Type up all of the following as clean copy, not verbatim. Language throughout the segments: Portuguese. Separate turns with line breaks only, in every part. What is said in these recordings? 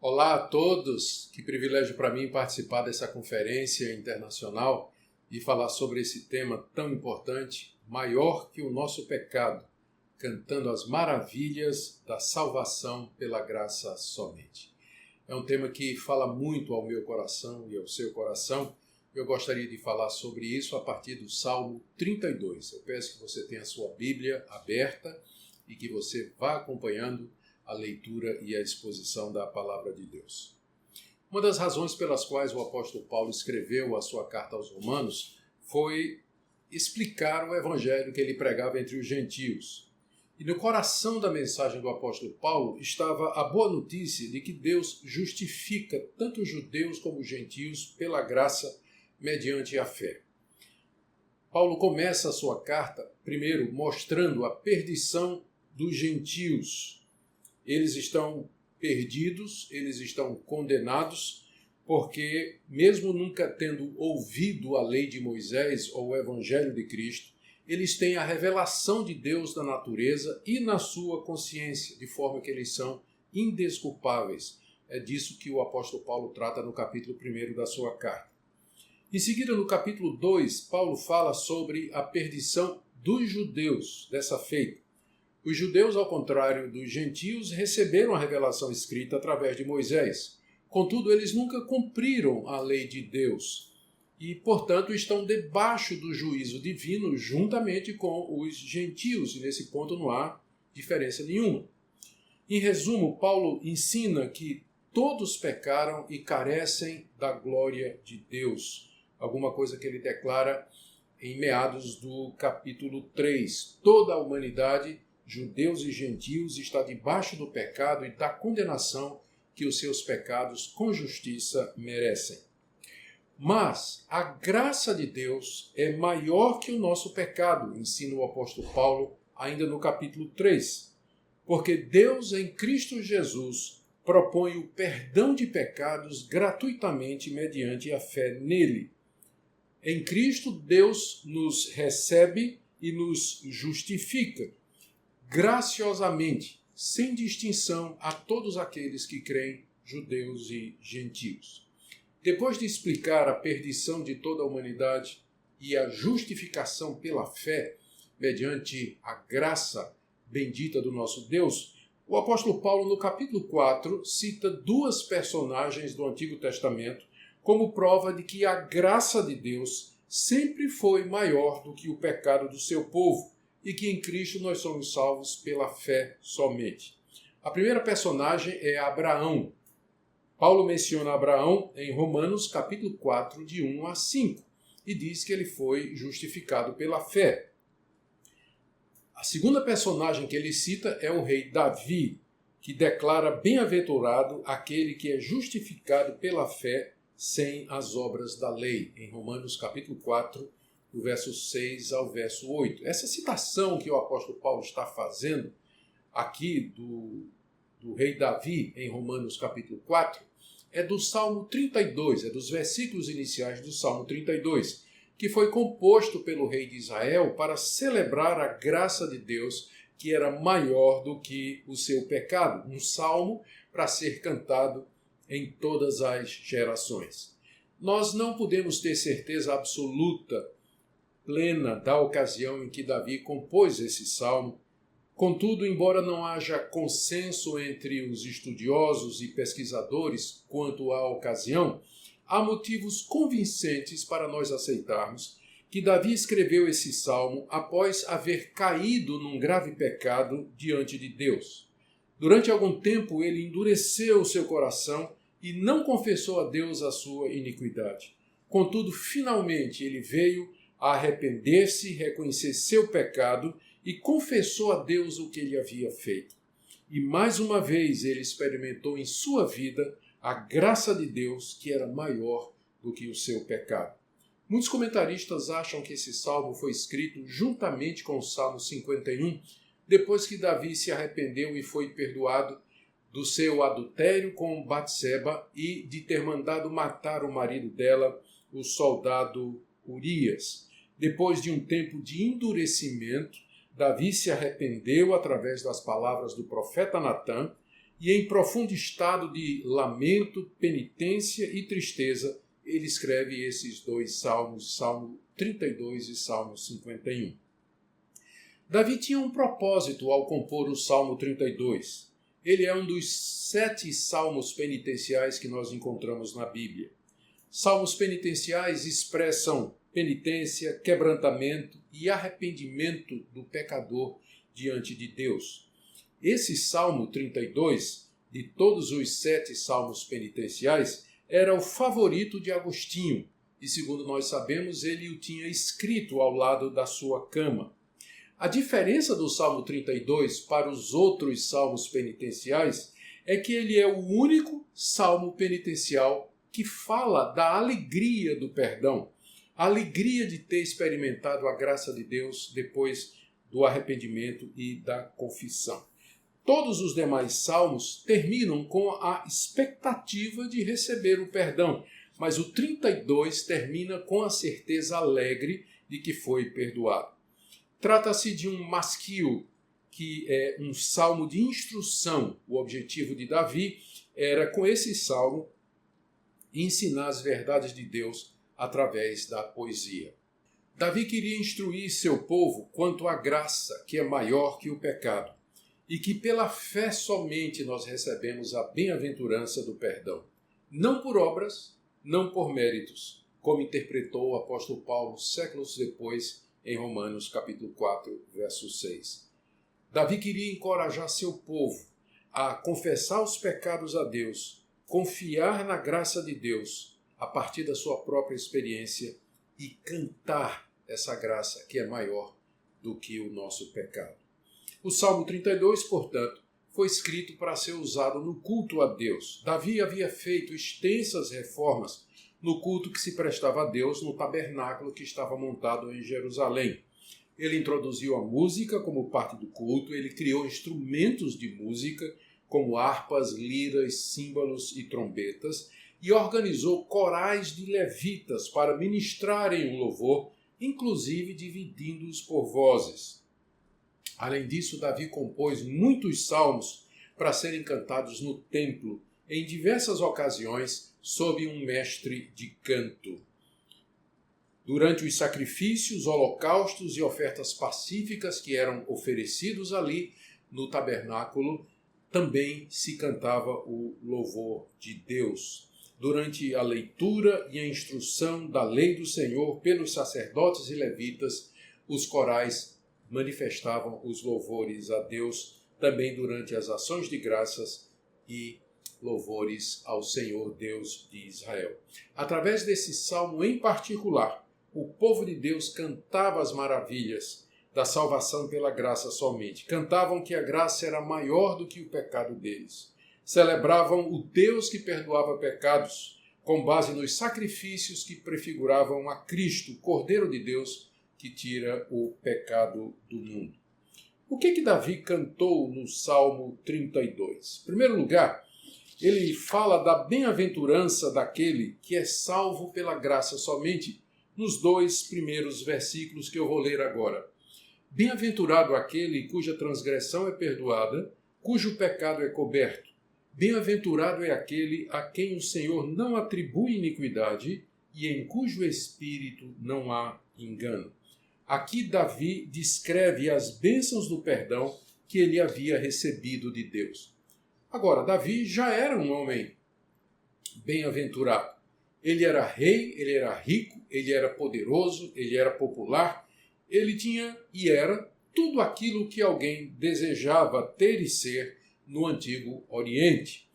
Olá a todos, que privilégio para mim participar dessa conferência internacional e falar sobre esse tema tão importante, maior que o nosso pecado, cantando as maravilhas da salvação pela graça somente. É um tema que fala muito ao meu coração e ao seu coração. Eu gostaria de falar sobre isso a partir do Salmo 32. Eu peço que você tenha a sua Bíblia aberta e que você vá acompanhando a leitura e a exposição da palavra de Deus. Uma das razões pelas quais o apóstolo Paulo escreveu a sua carta aos Romanos foi explicar o evangelho que ele pregava entre os gentios. E no coração da mensagem do apóstolo Paulo estava a boa notícia de que Deus justifica tanto os judeus como os gentios pela graça mediante a fé. Paulo começa a sua carta, primeiro, mostrando a perdição dos gentios. Eles estão perdidos, eles estão condenados, porque mesmo nunca tendo ouvido a lei de Moisés ou o evangelho de Cristo, eles têm a revelação de Deus na natureza e na sua consciência, de forma que eles são indesculpáveis. É disso que o apóstolo Paulo trata no capítulo 1 da sua carta. Em seguida, no capítulo 2, Paulo fala sobre a perdição dos judeus, dessa feita. Os judeus, ao contrário dos gentios, receberam a revelação escrita através de Moisés. Contudo, eles nunca cumpriram a lei de Deus e, portanto, estão debaixo do juízo divino juntamente com os gentios, e nesse ponto não há diferença nenhuma. Em resumo, Paulo ensina que todos pecaram e carecem da glória de Deus, alguma coisa que ele declara em meados do capítulo 3. Toda a humanidade, judeus e gentios, está debaixo do pecado e da condenação que os seus pecados com justiça merecem. Mas a graça de Deus é maior que o nosso pecado, ensina o apóstolo Paulo ainda no capítulo 3. Porque Deus em Cristo Jesus propõe o perdão de pecados gratuitamente mediante a fé nele. Em Cristo, Deus nos recebe e nos justifica graciosamente, sem distinção a todos aqueles que creem, judeus e gentios. Depois de explicar a perdição de toda a humanidade e a justificação pela fé, mediante a graça bendita do nosso Deus, o apóstolo Paulo, no capítulo 4, cita duas personagens do Antigo Testamento como prova de que a graça de Deus sempre foi maior do que o pecado do seu povo, e que em Cristo nós somos salvos pela fé somente. A primeira personagem é Abraão. Paulo menciona Abraão em Romanos capítulo 4, de 1 a 5, e diz que ele foi justificado pela fé. A segunda personagem que ele cita é o rei Davi, que declara bem-aventurado aquele que é justificado pela fé sem as obras da lei, em Romanos capítulo 4, do verso 6 ao verso 8. Essa citação que o apóstolo Paulo está fazendo aqui do rei Davi, em Romanos capítulo 4, é do Salmo 32, é dos versículos iniciais do Salmo 32, que foi composto pelo rei de Israel para celebrar a graça de Deus, que era maior do que o seu pecado. Um salmo para ser cantado em todas as gerações. Nós não podemos ter certeza absoluta plena da ocasião em que Davi compôs esse salmo. Contudo, embora não haja consenso entre os estudiosos e pesquisadores quanto à ocasião, há motivos convincentes para nós aceitarmos que Davi escreveu esse salmo após haver caído num grave pecado diante de Deus. Durante algum tempo ele endureceu o seu coração e não confessou a Deus a sua iniquidade. Contudo, finalmente ele veio a arrepender-se, reconhecer seu pecado e confessou a Deus o que ele havia feito. E mais uma vez ele experimentou em sua vida a graça de Deus, que era maior do que o seu pecado. Muitos comentaristas acham que esse salmo foi escrito juntamente com o Salmo 51, depois que Davi se arrependeu e foi perdoado do seu adultério com Batseba e de ter mandado matar o marido dela, o soldado Urias. Depois de um tempo de endurecimento, Davi se arrependeu através das palavras do profeta Natã e em profundo estado de lamento, penitência e tristeza, ele escreve esses dois salmos, Salmo 32 e Salmo 51. Davi tinha um propósito ao compor o Salmo 32. Ele é um dos 7 salmos penitenciais que nós encontramos na Bíblia. Salmos penitenciais expressam penitência, quebrantamento e arrependimento do pecador diante de Deus. Esse Salmo 32, de todos os 7 salmos penitenciais, era o favorito de Agostinho e, segundo nós sabemos, ele o tinha escrito ao lado da sua cama. A diferença do Salmo 32 para os outros salmos penitenciais é que ele é o único salmo penitencial que fala da alegria do perdão, a alegria de ter experimentado a graça de Deus depois do arrependimento e da confissão. Todos os demais salmos terminam com a expectativa de receber o perdão, mas o 32 termina com a certeza alegre de que foi perdoado. Trata-se de um masquil, que é um salmo de instrução. O objetivo de Davi era, com esse salmo, ensinar as verdades de Deus através da poesia. Davi queria instruir seu povo quanto à graça, que é maior que o pecado, e que pela fé somente nós recebemos a bem-aventurança do perdão. Não por obras, não por méritos, como interpretou o apóstolo Paulo séculos depois em Romanos capítulo 4, verso 6. Davi queria encorajar seu povo a confessar os pecados a Deus, confiar na graça de Deus a partir da sua própria experiência e cantar essa graça que é maior do que o nosso pecado. O Salmo 32, portanto, foi escrito para ser usado no culto a Deus. Davi havia feito extensas reformas no culto que se prestava a Deus no tabernáculo que estava montado em Jerusalém. Ele introduziu a música como parte do culto, ele criou instrumentos de música, como harpas, liras, símbolos e trombetas, e organizou corais de levitas para ministrarem o louvor, inclusive dividindo-os por vozes. Além disso, Davi compôs muitos salmos para serem cantados no templo, em diversas ocasiões, sob um mestre de canto. Durante os sacrifícios, holocaustos e ofertas pacíficas que eram oferecidos ali no tabernáculo, também se cantava o louvor de Deus. Durante a leitura e a instrução da lei do Senhor pelos sacerdotes e levitas, os corais manifestavam os louvores a Deus, também durante as ações de graças e louvores ao Senhor Deus de Israel. Através desse salmo em particular, o povo de Deus cantava as maravilhas da salvação pela graça somente. Cantavam que a graça era maior do que o pecado deles. Celebravam o Deus que perdoava pecados, com base nos sacrifícios que prefiguravam a Cristo, Cordeiro de Deus, que tira o pecado do mundo. O que Davi cantou no Salmo 32? Em primeiro lugar, ele fala da bem-aventurança daquele que é salvo pela graça somente, nos 2 primeiros versículos que eu vou ler agora. Bem-aventurado aquele cuja transgressão é perdoada, cujo pecado é coberto. Bem-aventurado é aquele a quem o Senhor não atribui iniquidade e em cujo espírito não há engano. Aqui Davi descreve as bênçãos do perdão que ele havia recebido de Deus. Agora, Davi já era um homem bem-aventurado. Ele era rei, ele era rico, ele era poderoso, ele era popular, ele tinha e era tudo aquilo que alguém desejava ter e ser no Antigo Oriente.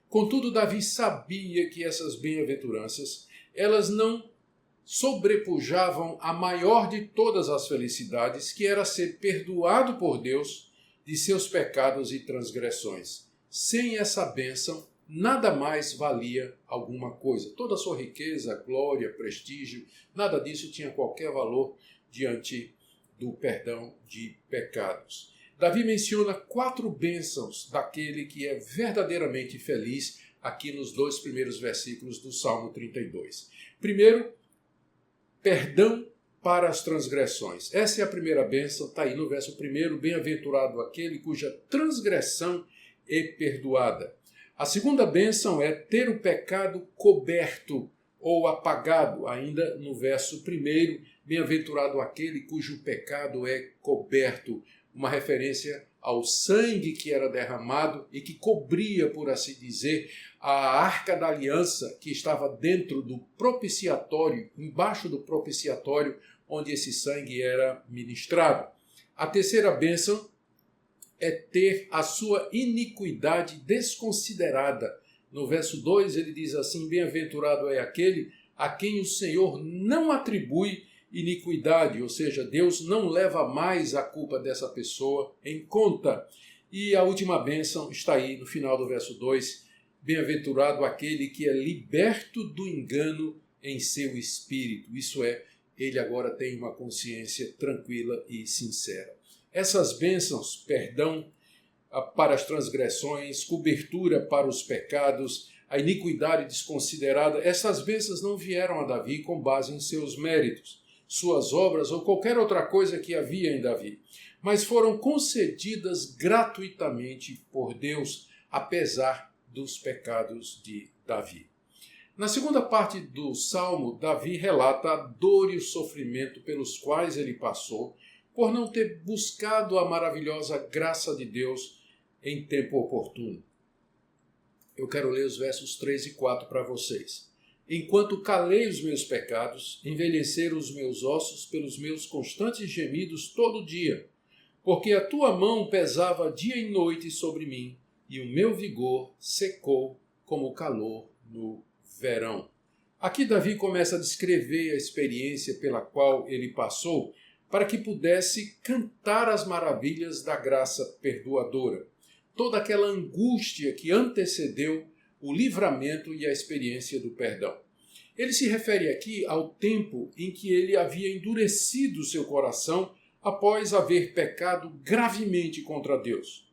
Contudo, Davi sabia que essas bem-aventuranças, elas não sobrepujavam a maior de todas as felicidades, que era ser perdoado por Deus de seus pecados e transgressões. Sem essa bênção, nada mais valia alguma coisa. Toda a sua riqueza, glória, prestígio, nada disso tinha qualquer valor diante do perdão de pecados. Davi menciona 4 bênçãos daquele que é verdadeiramente feliz aqui nos 2 primeiros versículos do Salmo 32. Primeiro, perdão para as transgressões. Essa é a primeira bênção, está aí no verso 1, bem-aventurado aquele cuja transgressão e perdoada. A segunda bênção é ter o pecado coberto ou apagado, ainda no verso 1, bem-aventurado aquele cujo pecado é coberto, uma referência ao sangue que era derramado e que cobria, por assim dizer, a arca da aliança que estava dentro do propiciatório, embaixo do propiciatório, onde esse sangue era ministrado. A terceira bênção é ter a sua iniquidade desconsiderada. No verso 2 ele diz assim, bem-aventurado é aquele a quem o Senhor não atribui iniquidade, ou seja, Deus não leva mais a culpa dessa pessoa em conta. E a última bênção está aí no final do verso 2, bem-aventurado aquele que é liberto do engano em seu espírito. Isso é, ele agora tem uma consciência tranquila e sincera. Essas bênçãos, perdão para as transgressões, cobertura para os pecados, a iniquidade desconsiderada, essas bênçãos não vieram a Davi com base em seus méritos, suas obras ou qualquer outra coisa que havia em Davi, mas foram concedidas gratuitamente por Deus, apesar dos pecados de Davi. Na segunda parte do Salmo, Davi relata a dor e o sofrimento pelos quais ele passou, por não ter buscado a maravilhosa graça de Deus em tempo oportuno. Eu quero ler os versos 3 e 4 para vocês. Enquanto calei os meus pecados, envelheceram os meus ossos pelos meus constantes gemidos todo dia, porque a tua mão pesava dia e noite sobre mim, e o meu vigor secou como o calor no verão. Aqui Davi começa a descrever a experiência pela qual ele passou, para que pudesse cantar as maravilhas da graça perdoadora. Toda aquela angústia que antecedeu o livramento e a experiência do perdão. Ele se refere aqui ao tempo em que ele havia endurecido seu coração após haver pecado gravemente contra Deus.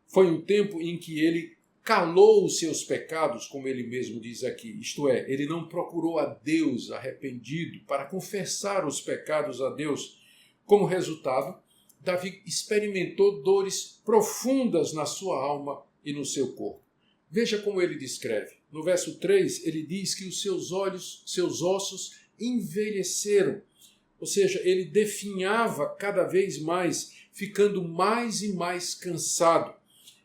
Foi um tempo em que ele calou os seus pecados, como ele mesmo diz aqui, isto é, ele não procurou a Deus arrependido para confessar os pecados a Deus. Como resultado, Davi experimentou dores profundas na sua alma e no seu corpo. Veja como ele descreve. No verso 3, ele diz que os seus ossos envelheceram, ou seja, ele definhava cada vez mais, ficando mais e mais cansado.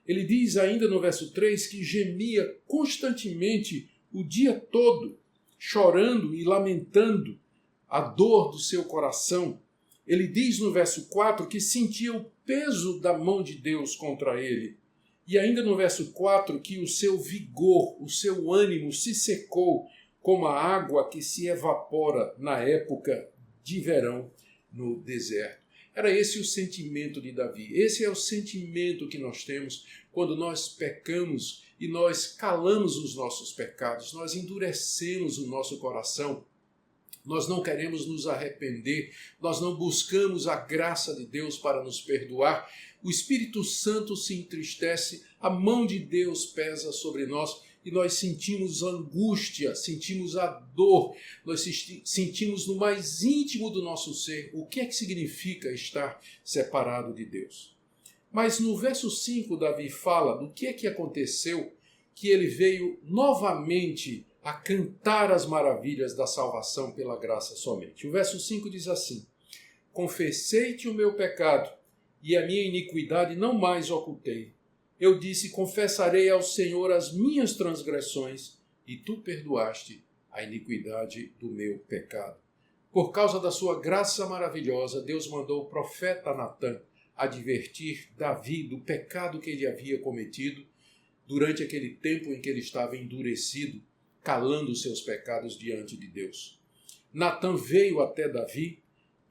Ele diz ainda no verso 3 que gemia constantemente o dia todo, chorando e lamentando a dor do seu coração. Ele diz no verso 4 que sentia o peso da mão de Deus contra ele. E ainda no verso 4 que o seu vigor, o seu ânimo se secou como a água que se evapora na época de verão no deserto. Era esse o sentimento de Davi. Esse é o sentimento que nós temos quando nós pecamos e nós calamos os nossos pecados, nós endurecemos o nosso coração, nós não queremos nos arrepender, nós não buscamos a graça de Deus para nos perdoar. O Espírito Santo se entristece, a mão de Deus pesa sobre nós e nós sentimos angústia, sentimos a dor, nós sentimos no mais íntimo do nosso ser o que é que significa estar separado de Deus. Mas no verso 5, Davi fala do que é que aconteceu, que ele veio novamente a cantar as maravilhas da salvação pela graça somente. O verso 5 diz assim: confessei-te o meu pecado, e a minha iniquidade não mais ocultei. Eu disse, confessarei ao Senhor as minhas transgressões, e tu perdoaste a iniquidade do meu pecado. Por causa da sua graça maravilhosa, Deus mandou o profeta Natã advertir Davi do pecado que ele havia cometido durante aquele tempo em que ele estava endurecido, calando os seus pecados diante de Deus. Natã veio até Davi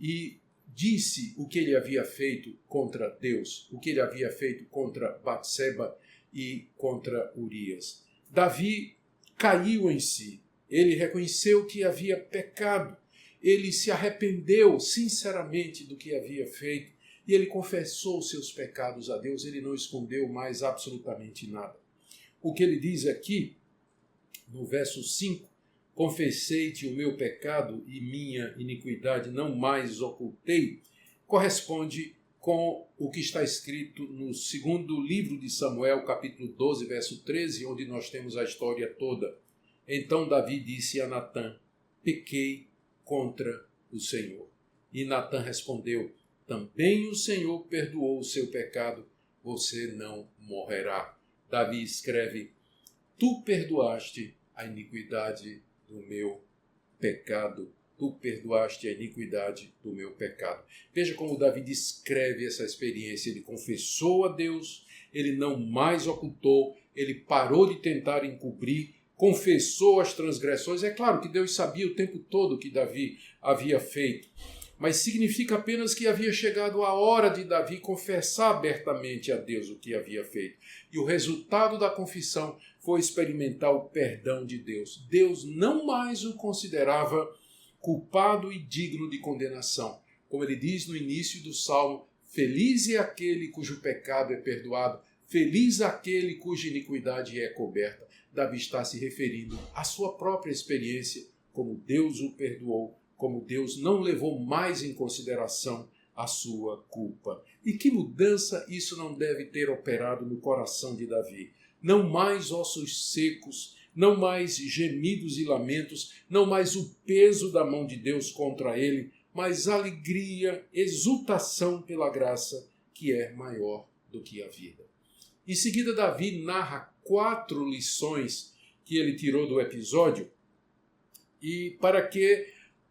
e disse o que ele havia feito contra Deus, o que ele havia feito contra Batseba e contra Urias. Davi caiu em si, ele reconheceu que havia pecado, ele se arrependeu sinceramente do que havia feito e ele confessou os seus pecados a Deus, ele não escondeu mais absolutamente nada. O que ele diz aqui, no verso 5, confessei-te o meu pecado e minha iniquidade não mais ocultei, corresponde com o que está escrito no segundo livro de Samuel, capítulo 12, verso 13, onde nós temos a história toda. Então Davi disse a Natã: pequei contra o Senhor. E Natã respondeu: também o Senhor perdoou o seu pecado, você não morrerá. Davi escreve: tu perdoaste a iniquidade do meu pecado. Tu perdoaste a iniquidade do meu pecado. Veja como Davi descreve essa experiência. Ele confessou a Deus, ele não mais ocultou, ele parou de tentar encobrir, confessou as transgressões. É claro que Deus sabia o tempo todo o que Davi havia feito, mas significa apenas que havia chegado a hora de Davi confessar abertamente a Deus o que havia feito. E o resultado da confissão foi experimentar o perdão de Deus. Deus não mais o considerava culpado e digno de condenação. Como ele diz no início do Salmo: feliz é aquele cujo pecado é perdoado, feliz aquele cuja iniquidade é coberta. Davi está se referindo à sua própria experiência, como Deus o perdoou, como Deus não levou mais em consideração a sua culpa. E que mudança isso não deve ter operado no coração de Davi. Não mais ossos secos, não mais gemidos e lamentos, não mais o peso da mão de Deus contra ele, mas alegria, exultação pela graça que é maior do que a vida. Em seguida, Davi narra 4 lições que ele tirou do episódio, e para que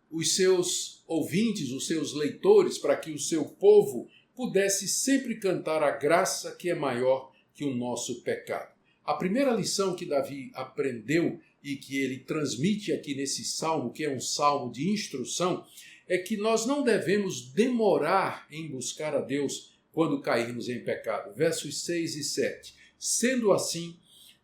os seus ouvintes, os seus leitores, para que o seu povo pudesse sempre cantar a graça que é maior que o nosso pecado. A primeira lição que Davi aprendeu e que ele transmite aqui nesse salmo, que é um salmo de instrução, é que nós não devemos demorar em buscar a Deus quando cairmos em pecado. Versos 6 e 7. Sendo assim,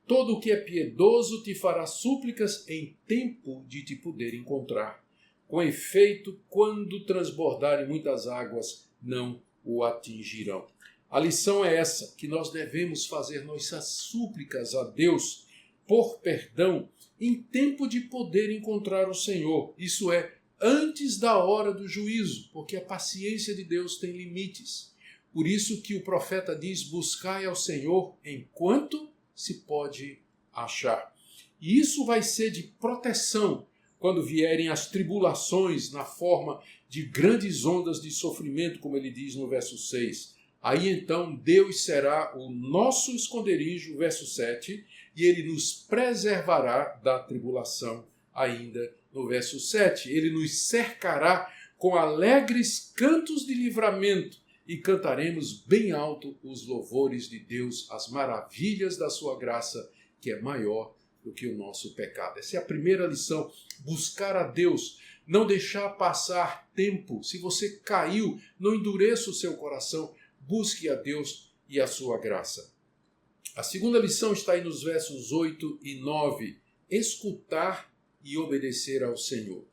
todo o que é piedoso te fará súplicas em tempo de te poder encontrar. Com efeito, quando transbordarem muitas águas, não o atingirão. A lição é essa, que nós devemos fazer nossas súplicas a Deus por perdão em tempo de poder encontrar o Senhor. Isso é, antes da hora do juízo, porque a paciência de Deus tem limites. Por isso que o profeta diz: buscai ao Senhor enquanto se pode achar. E isso vai ser de proteção quando vierem as tribulações na forma de grandes ondas de sofrimento, como ele diz no verso 6. Aí então Deus será o nosso esconderijo, verso 7, e ele nos preservará da tribulação, ainda no verso 7. Ele nos cercará com alegres cantos de livramento e cantaremos bem alto os louvores de Deus, as maravilhas da sua graça, que é maior do que o nosso pecado. Essa é a primeira lição, buscar a Deus, não deixar passar tempo. Se você caiu, não endureça o seu coração, busque a Deus e a sua graça. A segunda lição está aí nos versos 8 e 9. Escutar e obedecer ao Senhor.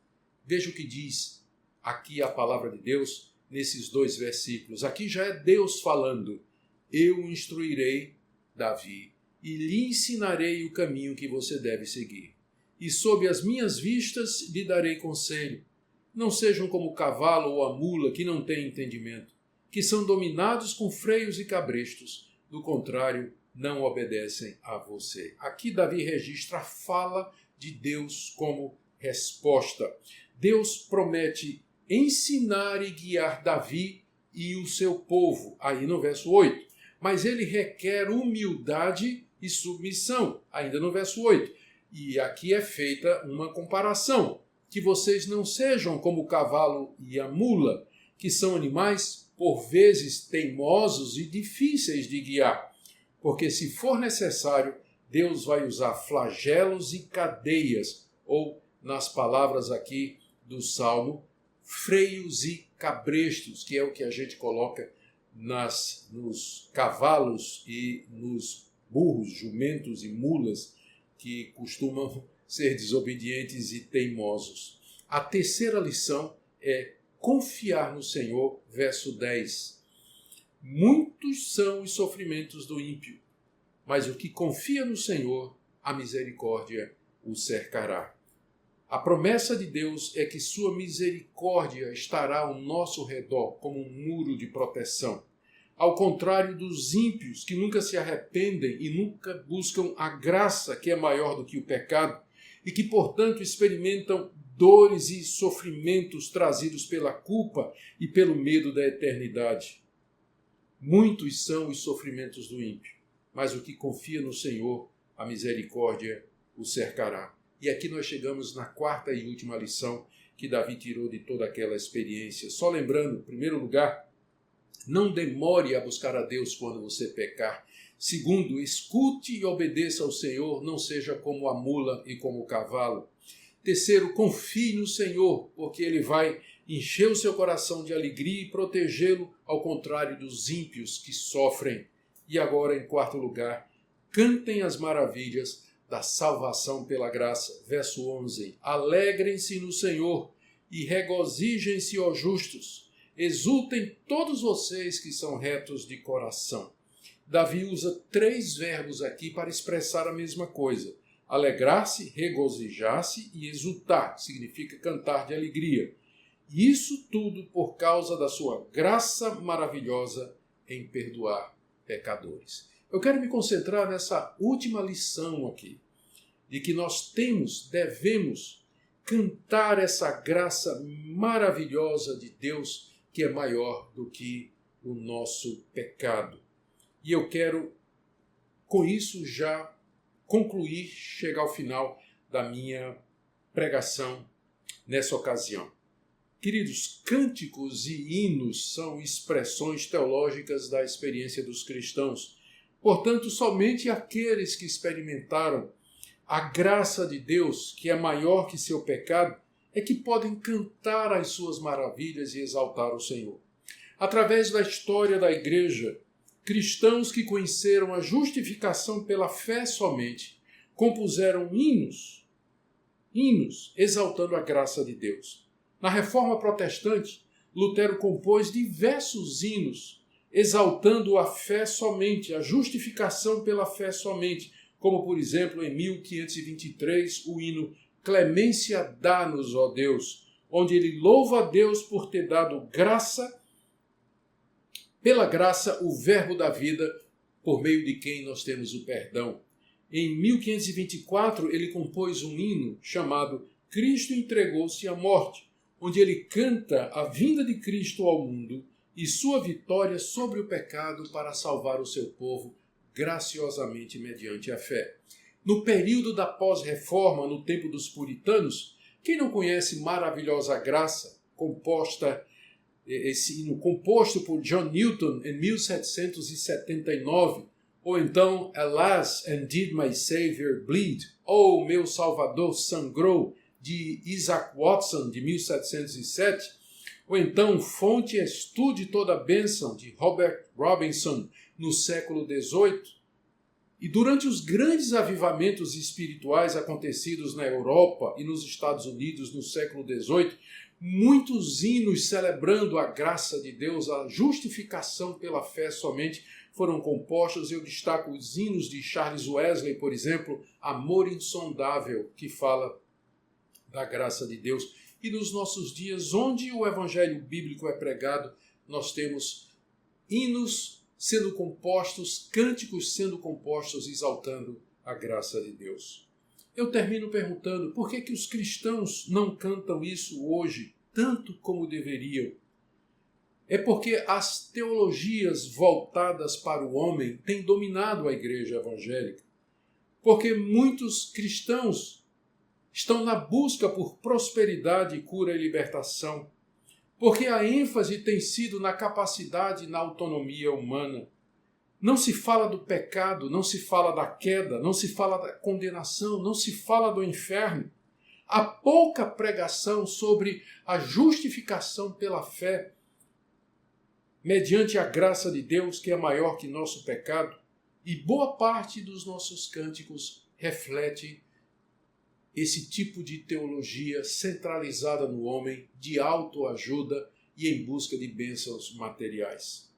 Veja o que diz aqui a palavra de Deus nesses 2 versículos. Aqui já é Deus falando. Eu instruirei Davi e lhe ensinarei o caminho que você deve seguir. E sob as minhas vistas lhe darei conselho. Não sejam como o cavalo ou a mula que não têm entendimento, que são dominados com freios e cabrestos, do contrário, não obedecem a você. Aqui Davi registra a fala de Deus como resposta. Deus promete ensinar e guiar Davi e o seu povo, aí no verso 8. Mas ele requer humildade e submissão, ainda no verso 8. E aqui é feita uma comparação, que vocês não sejam como o cavalo e a mula, que são animais por vezes teimosos e difíceis de guiar, porque se for necessário, Deus vai usar flagelos e cadeias, ou, nas palavras aqui do Salmo, freios e cabrestos, que é o que a gente coloca nos cavalos e nos burros, jumentos e mulas, que costumam ser desobedientes e teimosos. A terceira lição é confiar no Senhor, verso 10. Muitos são os sofrimentos do ímpio, mas o que confia no Senhor, a misericórdia o cercará. A promessa de Deus é que sua misericórdia estará ao nosso redor como um muro de proteção. ao contrário dos ímpios, que nunca se arrependem e nunca buscam a graça que é maior do que o pecado, e que, portanto, experimentam dores e sofrimentos trazidos pela culpa e pelo medo da eternidade. Muitos são os sofrimentos do ímpio, mas o que confia no Senhor, a misericórdia o cercará. E aqui nós chegamos na quarta e última lição que Davi tirou de toda aquela experiência. Só lembrando, em primeiro lugar, não demore a buscar a Deus quando você pecar. Segundo, escute e obedeça ao Senhor, não seja como a mula e como o cavalo. Terceiro, confie no Senhor, porque Ele vai encher o seu coração de alegria e protegê-lo, ao contrário dos ímpios que sofrem. E agora, em quarto lugar, cantem as maravilhas da salvação pela graça. Verso 11. Alegrem-se no Senhor e regozijem-se, ó justos. Exultem todos vocês que são retos de coração. Davi usa 3 verbos aqui para expressar a mesma coisa. Alegrar-se, regozijar-se e exultar, que significa cantar de alegria. E isso tudo por causa da sua graça maravilhosa em perdoar pecadores. Eu quero me concentrar nessa última lição aqui, de que nós devemos cantar essa graça maravilhosa de Deus, que é maior do que o nosso pecado. E eu quero, com isso, já concluir, chegar ao final da minha pregação nessa ocasião. Queridos, cânticos e hinos são expressões teológicas da experiência dos cristãos. Portanto, somente aqueles que experimentaram a graça de Deus, que é maior que seu pecado, é que podem cantar as suas maravilhas e exaltar o Senhor. Através da história da igreja, cristãos que conheceram a justificação pela fé somente, compuseram hinos exaltando a graça de Deus. Na Reforma Protestante, Lutero compôs diversos hinos exaltando a fé somente, a justificação pela fé somente, como, por exemplo, em 1523, o hino Clemência dá-nos, ó Deus, onde ele louva a Deus por ter dado graça, pela graça, o verbo da vida, por meio de quem nós temos o perdão. Em 1524, ele compôs um hino chamado Cristo entregou-se à morte, onde ele canta a vinda de Cristo ao mundo e sua vitória sobre o pecado para salvar o seu povo graciosamente mediante a fé. No período da pós-reforma, no tempo dos puritanos, quem não conhece Maravilhosa Graça, esse hino composto por John Newton em 1779, ou então Alas, and did my Savior bleed? Ou Meu Salvador sangrou, de Isaac Watson, de 1707, ou então Fonte és tu de toda bênção, de Robert Robinson, no século XVIII. E durante os grandes avivamentos espirituais acontecidos na Europa e nos Estados Unidos no século XVIII, muitos hinos celebrando a graça de Deus, a justificação pela fé somente, foram compostos. Eu destaco os hinos de Charles Wesley, por exemplo, Amor Insondável, que fala da graça de Deus. E nos nossos dias, onde o evangelho bíblico é pregado, nós temos hinos sendo compostos, cânticos sendo compostos, exaltando a graça de Deus. Eu termino perguntando, por que os cristãos não cantam isso hoje, tanto como deveriam? É porque as teologias voltadas para o homem têm dominado a igreja evangélica. Porque muitos cristãos estão na busca por prosperidade, cura e libertação. Porque a ênfase tem sido na capacidade e na autonomia humana. Não se fala do pecado, não se fala da queda, não se fala da condenação, não se fala do inferno. Há pouca pregação sobre a justificação pela fé, mediante a graça de Deus, que é maior que nosso pecado. E boa parte dos nossos cânticos reflete esse tipo de teologia centralizada no homem, de autoajuda e em busca de bênçãos materiais.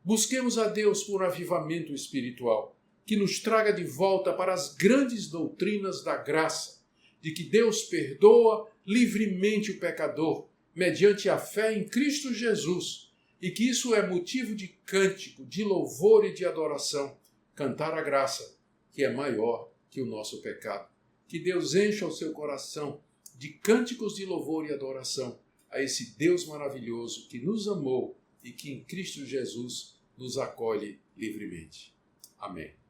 Busquemos a Deus por um avivamento espiritual, que nos traga de volta para as grandes doutrinas da graça, de que Deus perdoa livremente o pecador, mediante a fé em Cristo Jesus, e que isso é motivo de cântico, de louvor e de adoração, cantar a graça, que é maior que o nosso pecado. Que Deus encha o seu coração de cânticos de louvor e adoração a esse Deus maravilhoso que nos amou e que em Cristo Jesus nos acolhe livremente. Amém.